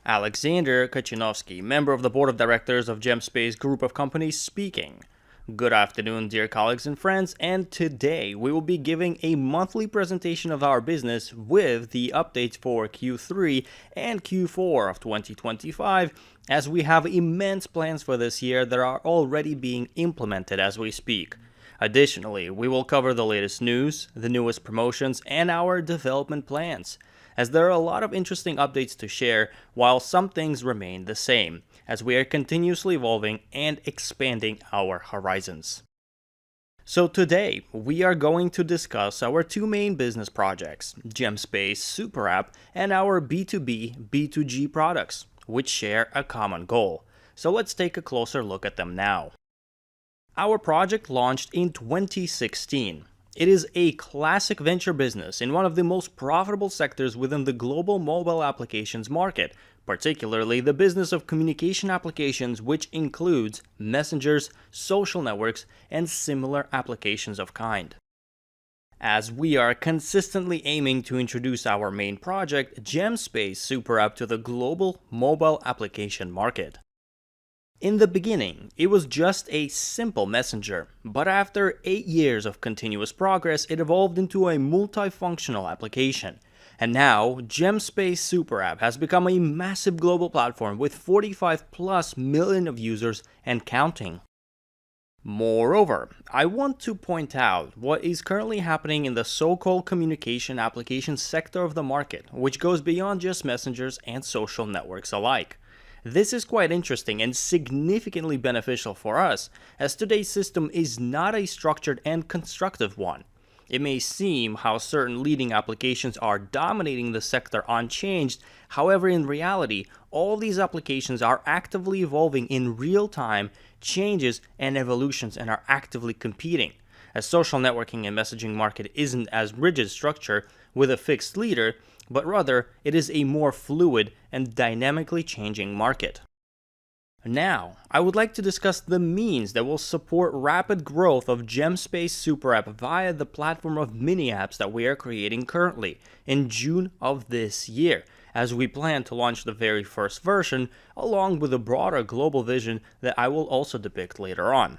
Alexander Kachinovsky, member of the board of directors of GemSpace Group of Companies speaking. Good afternoon, dear colleagues and friends, and today we will be giving a monthly presentation of our business with the updates for Q3 and Q4 of 2025, as we have immense plans for this year that are already being implemented as we speak. Additionally, we will cover the latest news, the newest promotions, and our development plans, as there are a lot of interesting updates to share while some things remain the same, as we are continuously evolving and expanding our horizons. So today, we are going to discuss our two main business projects, GemSpace Super App and our B2B, B2G products, which share a common goal. So let's take a closer look at them now. Our project launched in 2016. It is a classic venture business in one of the most profitable sectors within the global mobile applications market, particularly the business of communication applications, which includes messengers, social networks, and similar applications of kind. As we are consistently aiming to introduce our main project, GemSpace Super App, to the global mobile application market. In the beginning, it was just a simple messenger, but after 8 years of continuous progress, it evolved into a multifunctional application. And now, GemSpace Super App has become a massive global platform with 45+ million of users and counting. Moreover, I want to point out what is currently happening in the so-called communication application sector of the market, which goes beyond just messengers and social networks alike. This is quite interesting and significantly beneficial for us, as today's system is not a structured and constructive one. It may seem how certain leading applications are dominating the sector unchanged, however in reality, all these applications are actively evolving in real time, changes and evolutions, and are actively competing. As social networking and messaging market isn't as rigid structure with a fixed leader, but rather it is a more fluid and dynamically changing market. Now, I would like to discuss the means that will support rapid growth of GemSpace Super App via the platform of mini apps that we are creating currently in June of this year, as we plan to launch the very first version along with a broader global vision that I will also depict later on.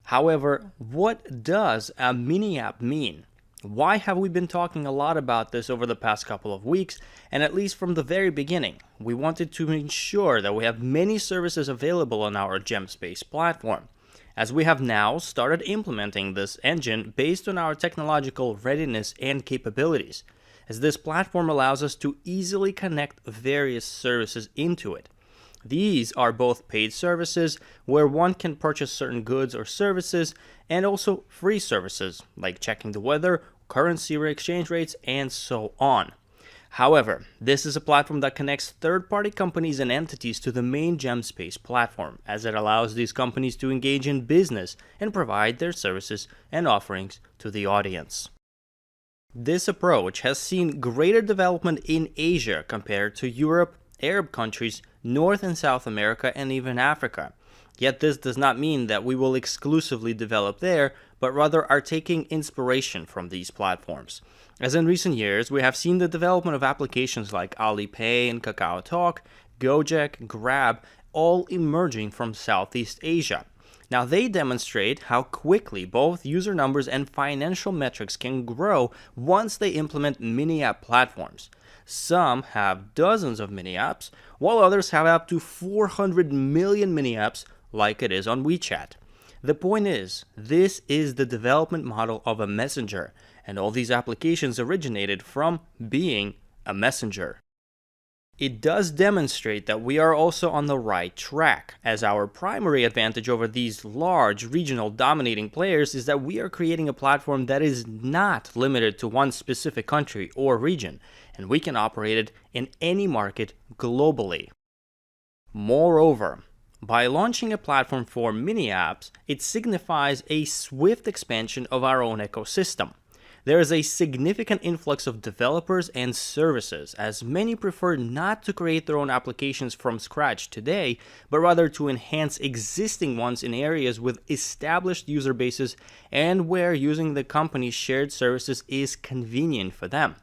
However, what does a mini app mean? Why have we been talking a lot about this over the past couple of weeks, and at least from the very beginning? We wanted to ensure that we have many services available on our GemSpace platform, as we have now started implementing this engine based on our technological readiness and capabilities, as this platform allows us to easily connect various services into it. These are both paid services, where one can purchase certain goods or services, and also free services, like checking the weather, currency exchange rates, and so on. However, this is a platform that connects third-party companies and entities to the main GemSpace platform, as it allows these companies to engage in business and provide their services and offerings to the audience. This approach has seen greater development in Asia compared to Europe, Arab countries, North and South America, and even Africa. Yet this does not mean that we will exclusively develop there, but rather are taking inspiration from these platforms. As in recent years, we have seen the development of applications like Alipay and KakaoTalk, Gojek, Grab, all emerging from Southeast Asia. Now they demonstrate how quickly both user numbers and financial metrics can grow once they implement mini app platforms. Some have dozens of mini apps, while others have up to 400 million mini apps like it is on WeChat. The point is, this is the development model of a messenger, and all these applications originated from being a messenger. It does demonstrate that we are also on the right track, as our primary advantage over these large regional dominating players is that we are creating a platform that is not limited to one specific country or region, and we can operate it in any market globally. Moreover, by launching a platform for mini apps, it signifies a swift expansion of our own ecosystem. There is a significant influx of developers and services, as many prefer not to create their own applications from scratch today, but rather to enhance existing ones in areas with established user bases and where using the company's shared services is convenient for them.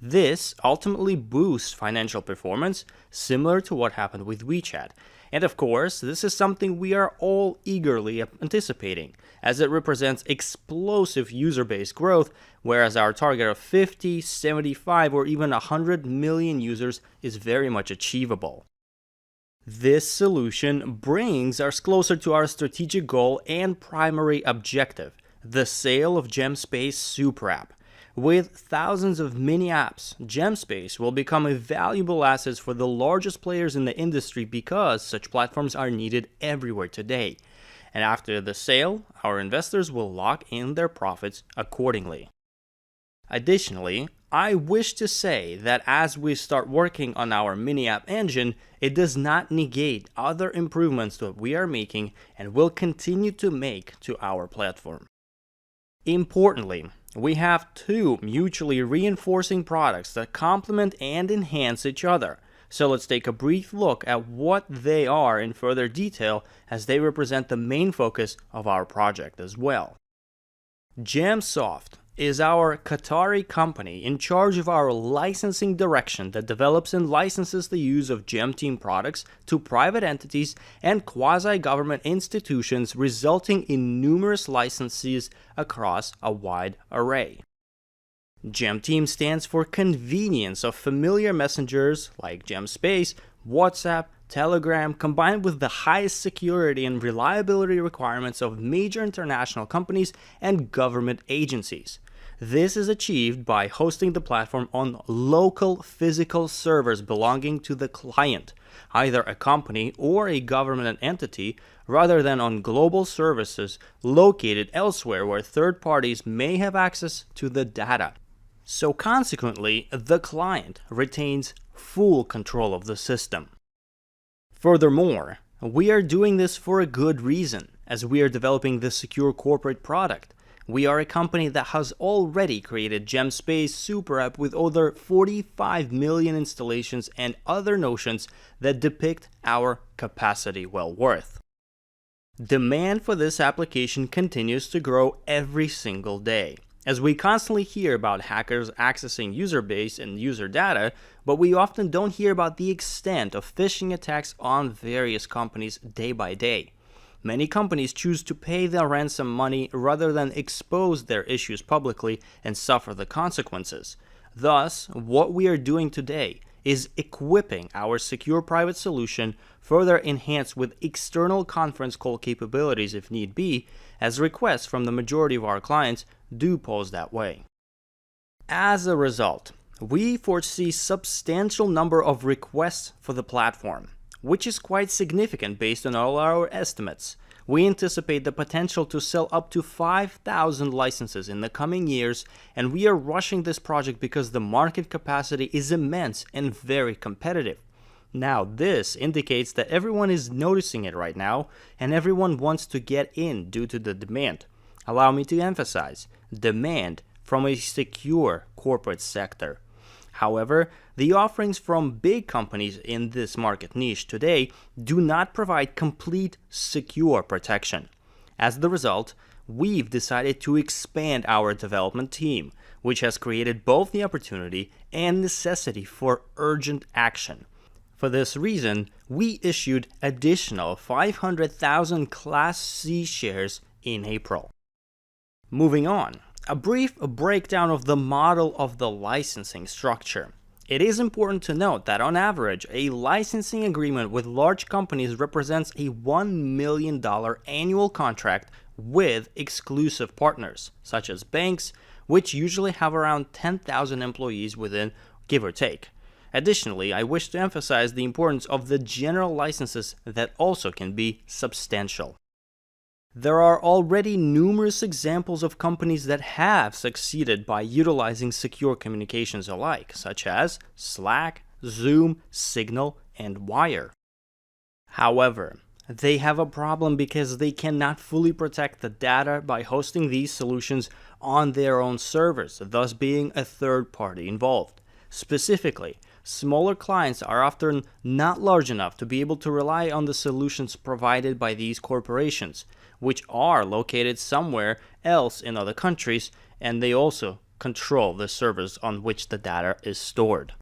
This ultimately boosts financial performance, similar to what happened with WeChat. And of course, this is something we are all eagerly anticipating, as it represents explosive user base growth, whereas our target of 50, 75, or even 100 million users is very much achievable. This solution brings us closer to our strategic goal and primary objective, the sale of GemSpace Super App. With thousands of mini apps, GemSpace will become a valuable asset for the largest players in the industry because such platforms are needed everywhere today. And after the sale, our investors will lock in their profits accordingly. Additionally, I wish to say that as we start working on our mini app engine, it does not negate other improvements that we are making and will continue to make to our platform. Importantly, we have two mutually reinforcing products that complement and enhance each other. So let's take a brief look at what they are in further detail, as they represent the main focus of our project as well. GemSoft is our Qatari company in charge of our licensing direction that develops and licenses the use of GemTeam products to private entities and quasi-government institutions, resulting in numerous licenses across a wide array. GemTeam stands for convenience of familiar messengers like GemSpace, WhatsApp, Telegram, combined with the highest security and reliability requirements of major international companies and government agencies. This is achieved by hosting the platform on local physical servers belonging to the client, either a company or a government entity, rather than on global services located elsewhere where third parties may have access to the data. So consequently, the client retains full control of the system. Furthermore, we are doing this for a good reason, as we are developing the secure corporate product. We are a company that has already created GemSpace Super App with over 45 million installations and other notions that depict our capacity well worth. Demand for this application continues to grow every single day, as we constantly hear about hackers accessing user base and user data, but we often don't hear about the extent of phishing attacks on various companies day by day. Many companies choose to pay the ransom money rather than expose their issues publicly and suffer the consequences. Thus, what we are doing today is equipping our secure private solution, further enhanced with external conference call capabilities if need be, as requests from the majority of our clients do pose that way. As a result, we foresee substantial number of requests for the platform, which is quite significant based on all our estimates. We anticipate the potential to sell up to 5,000 licenses in the coming years, and we are rushing this project because the market capacity is immense and very competitive. Now, this indicates that everyone is noticing it right now, and everyone wants to get in due to the demand. Allow me to emphasize, demand from a secure corporate sector. However, the offerings from big companies in this market niche today do not provide complete secure protection. As the result, we've decided to expand our development team, which has created both the opportunity and necessity for urgent action. For this reason, we issued additional 500,000 Class C shares in April. Moving on. A brief breakdown of the model of the licensing structure. It is important to note that on average, a licensing agreement with large companies represents a $1 million annual contract with exclusive partners, such as banks, which usually have around 10,000 employees within, give or take. Additionally, I wish to emphasize the importance of the general licenses that also can be substantial. There are already numerous examples of companies that have succeeded by utilizing secure communications alike, such as Slack, Zoom, Signal, and Wire. However, they have a problem because they cannot fully protect the data by hosting these solutions on their own servers, thus being a third party involved. Specifically, smaller clients are often not large enough to be able to rely on the solutions provided by these corporations, which are located somewhere else in other countries, and they also control the servers on which the data is stored.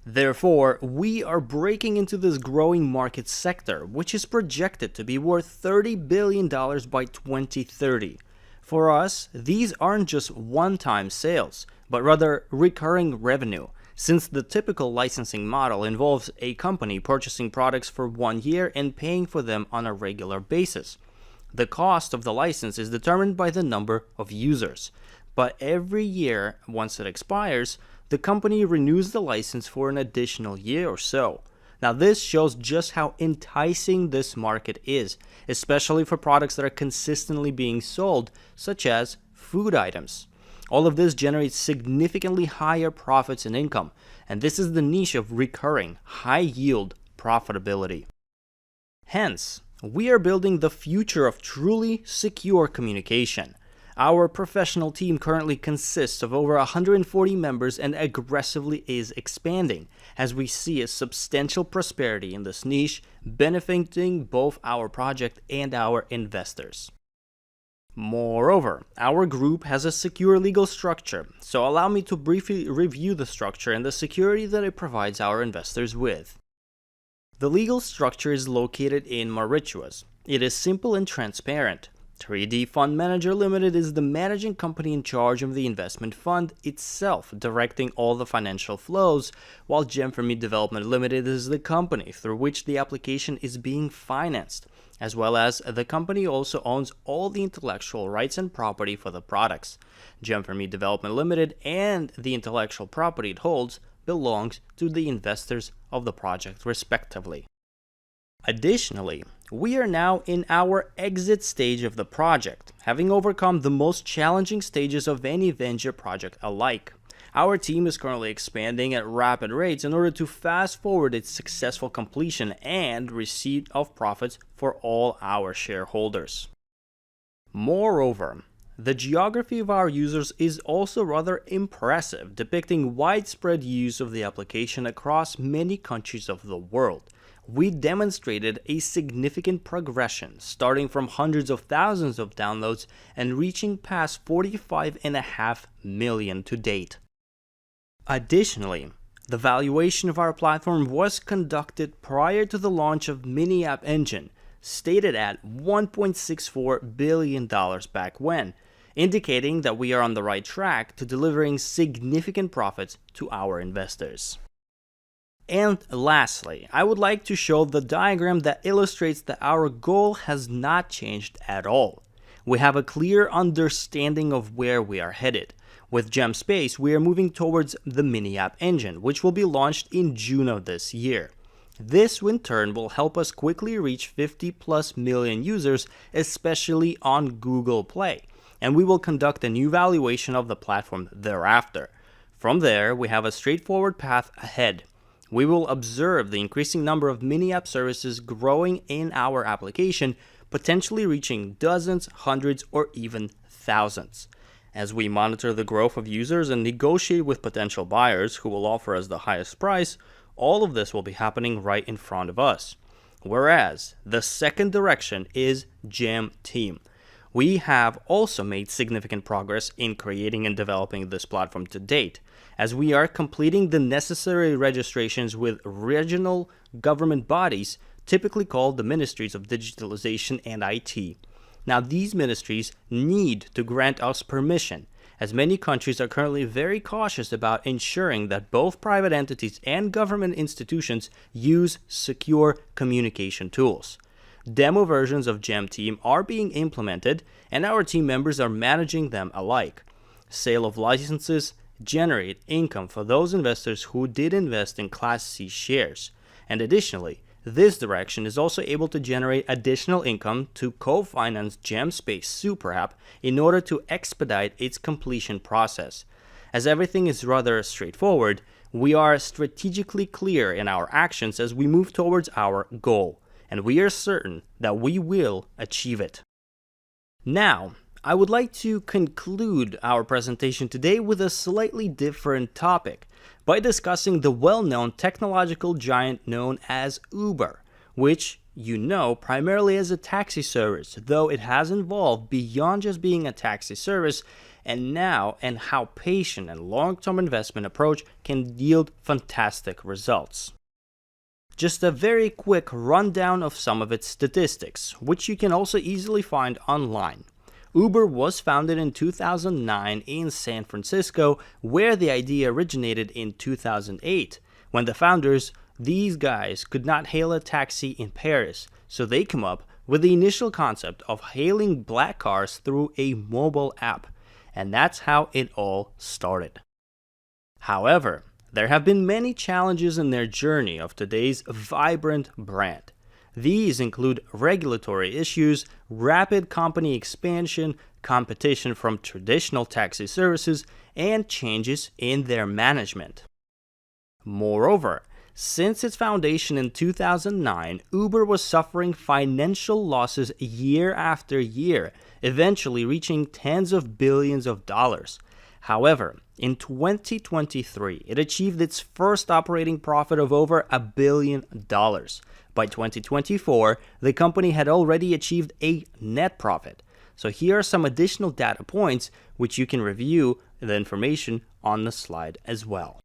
Therefore, we are breaking into this growing market sector, which is projected to be worth $30 billion by 2030. For us, these aren't just one-time sales, but rather recurring revenue, since the typical licensing model involves a company purchasing products for 1 year and paying for them on a regular basis. The cost of the license is determined by the number of users, but every year, once it expires, the company renews the license for an additional year or so. Now, this shows just how enticing this market is, especially for products that are consistently being sold, such as food items. All of this generates significantly higher profits and income, and this is the niche of recurring, high-yield profitability. Hence, we are building the future of truly secure communication. Our professional team currently consists of over 140 members and aggressively is expanding, as we see a substantial prosperity in this niche, benefiting both our project and our investors. Moreover, our group has a secure legal structure, so allow me to briefly review the structure and the security that it provides our investors with. The legal structure is located in Mauritius. It is simple and transparent. 3D Fund Manager Limited is the managing company in charge of the investment fund itself, directing all the financial flows, while Gem4Me Development Limited is the company through which the application is being financed, as well as the company also owns all the intellectual rights and property for the products. Gem4Me Development Limited and the intellectual property it holds belongs to the investors of the project respectively. Additionally, we are now in our exit stage of the project, having overcome the most challenging stages of any venture project alike. Our team is currently expanding at rapid rates in order to fast forward its successful completion and receipt of profits for all our shareholders. Moreover, the geography of our users is also rather impressive, depicting widespread use of the application across many countries of the world. We demonstrated a significant progression, starting from hundreds of thousands of downloads and reaching past 45.5 million to date. Additionally, the valuation of our platform was conducted prior to the launch of Mini App Engine, stated at $1.64 billion back when, indicating that we are on the right track to delivering significant profits to our investors. And lastly, I would like to show the diagram that illustrates that our goal has not changed at all. We have a clear understanding of where we are headed. With GemSpace, we are moving towards the Mini App Engine, which will be launched in June of this year. This, in turn, will help us quickly reach 50+ million users, especially on Google Play, and we will conduct a new valuation of the platform thereafter. From there, we have a straightforward path ahead. We will observe the increasing number of mini app services growing in our application, potentially reaching dozens, hundreds, or even thousands. As we monitor the growth of users and negotiate with potential buyers who will offer us the highest price, all of this will be happening right in front of us. Whereas, the second direction is Gem Team. We have also made significant progress in creating and developing this platform to date, as we are completing the necessary registrations with regional government bodies, typically called the Ministries of Digitalization and IT. Now, these ministries need to grant us permission, as many countries are currently very cautious about ensuring that both private entities and government institutions use secure communication tools. Demo versions of Gem Team are being implemented, and our team members are managing them alike. Sale of licenses generate income for those investors who did invest in Class C shares. And additionally, this direction is also able to generate additional income to co-finance GemSpace Super App in order to expedite its completion process. As everything is rather straightforward, we are strategically clear in our actions as we move towards our goal, and we are certain that we will achieve it. Now, I would like to conclude our presentation today with a slightly different topic by discussing the well-known technological giant known as Uber, which you know primarily as a taxi service, though it has evolved beyond just being a taxi service and how patient and long-term investment approach can yield fantastic results. Just a very quick rundown of some of its statistics, which you can also easily find online. Uber was founded in 2009 in San Francisco, where the idea originated in 2008, when the founders, these guys, could not hail a taxi in Paris, so they came up with the initial concept of hailing black cars through a mobile app, and that's how it all started. However, there have been many challenges in their journey of today's vibrant brand. These include regulatory issues, rapid company expansion, competition from traditional taxi services, and changes in their management. Moreover, since its foundation in 2009, Uber was suffering financial losses year after year, eventually reaching tens of billions of dollars. However, in 2023, it achieved its first operating profit of over $1 billion. By 2024, the company had already achieved a net profit. So here are some additional data points which you can review the information on the slide as well.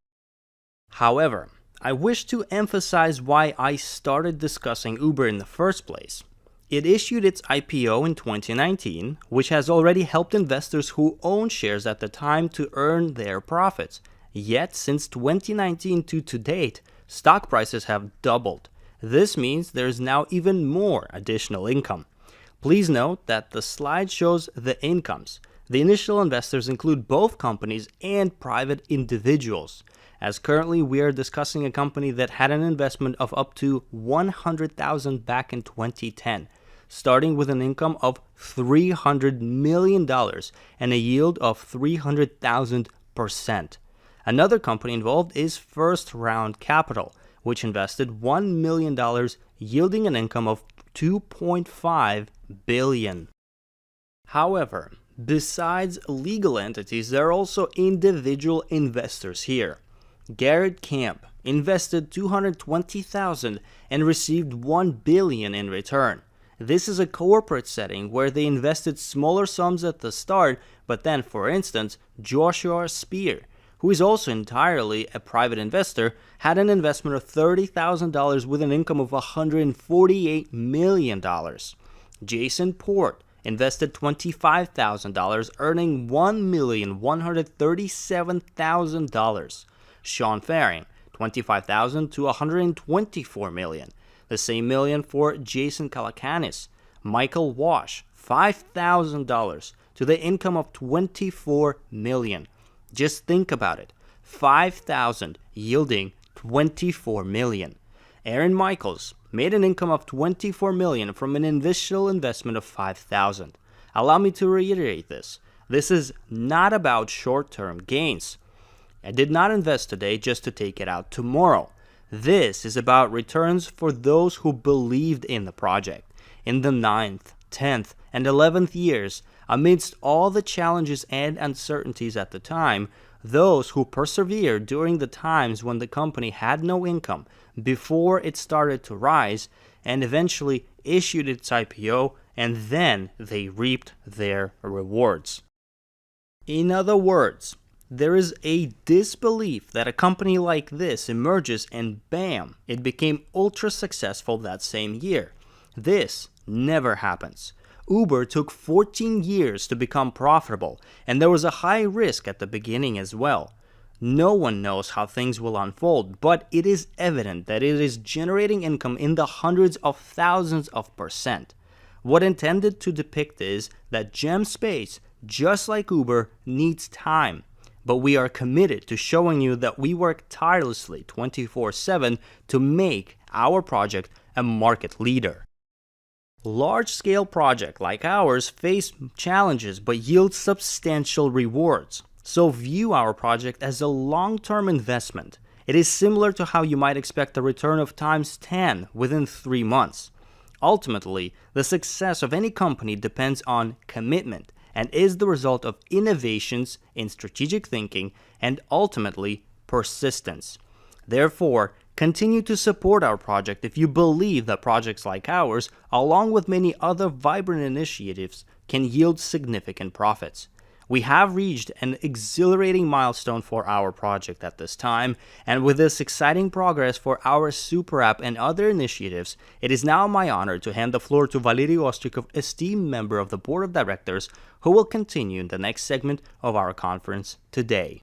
However, I wish to emphasize why I started discussing Uber in the first place. It issued its IPO in 2019, which has already helped investors who own shares at the time to earn their profits. Yet, since 2019 to date, stock prices have doubled. This means there is now even more additional income. Please note that the slide shows the incomes. The initial investors include both companies and private individuals. As currently we are discussing a company that had an investment of up to $100,000 back in 2010, starting with an income of $300 million and a yield of 300,000%. Another company involved is First Round Capital, which invested $1 million, yielding an income of $2.5 billion. However, besides legal entities, there are also individual investors here. Garrett Camp invested $220,000 and received $1 billion in return. This is a corporate setting where they invested smaller sums at the start, but then, for instance, Joshua Spear, who is also entirely a private investor, had an investment of $30,000 with an income of $148 million. Jason Port invested $25,000, earning $1,137,000. Sean Faring, $25,000 to $124 million. The same million for Jason Calacanis. Michael Wash, $5,000 to the income of $24 million. Just think about it. 5,000 yielding $24 million. Aaron Michaels made an income of $24 million from an initial investment of $5,000. Allow me to reiterate this. This is not about short-term gains. I did not invest today just to take it out tomorrow. This is about returns for those who believed in the project. In the 9th, 10th, and 11th years, amidst all the challenges and uncertainties at the time, those who persevered during the times when the company had no income before it started to rise and eventually issued its IPO, and then they reaped their rewards. In other words, there is a disbelief that a company like this emerges and bam, it became ultra successful that same year. This never happens. Uber took 14 years to become profitable, and there was a high risk at the beginning as well. No one knows how things will unfold, but it is evident that it is generating income in the hundreds of thousands of percent. What intended to depict is that GemSpace, just like Uber, needs time. But we are committed to showing you that we work tirelessly 24/7 to make our project a market leader. Large-scale projects like ours face challenges but yield substantial rewards. So view our project as a long-term investment. It is similar to how you might expect a return of times 10 within 3 months. Ultimately, the success of any company depends on commitment and is the result of innovations in strategic thinking and ultimately persistence. Therefore, continue to support our project if you believe that projects like ours, along with many other vibrant initiatives, can yield significant profits. We have reached an exhilarating milestone for our project at this time, and with this exciting progress for our super app and other initiatives, it is now my honor to hand the floor to Valery Ostrikov, esteemed member of the board of directors, who will continue in the next segment of our conference today.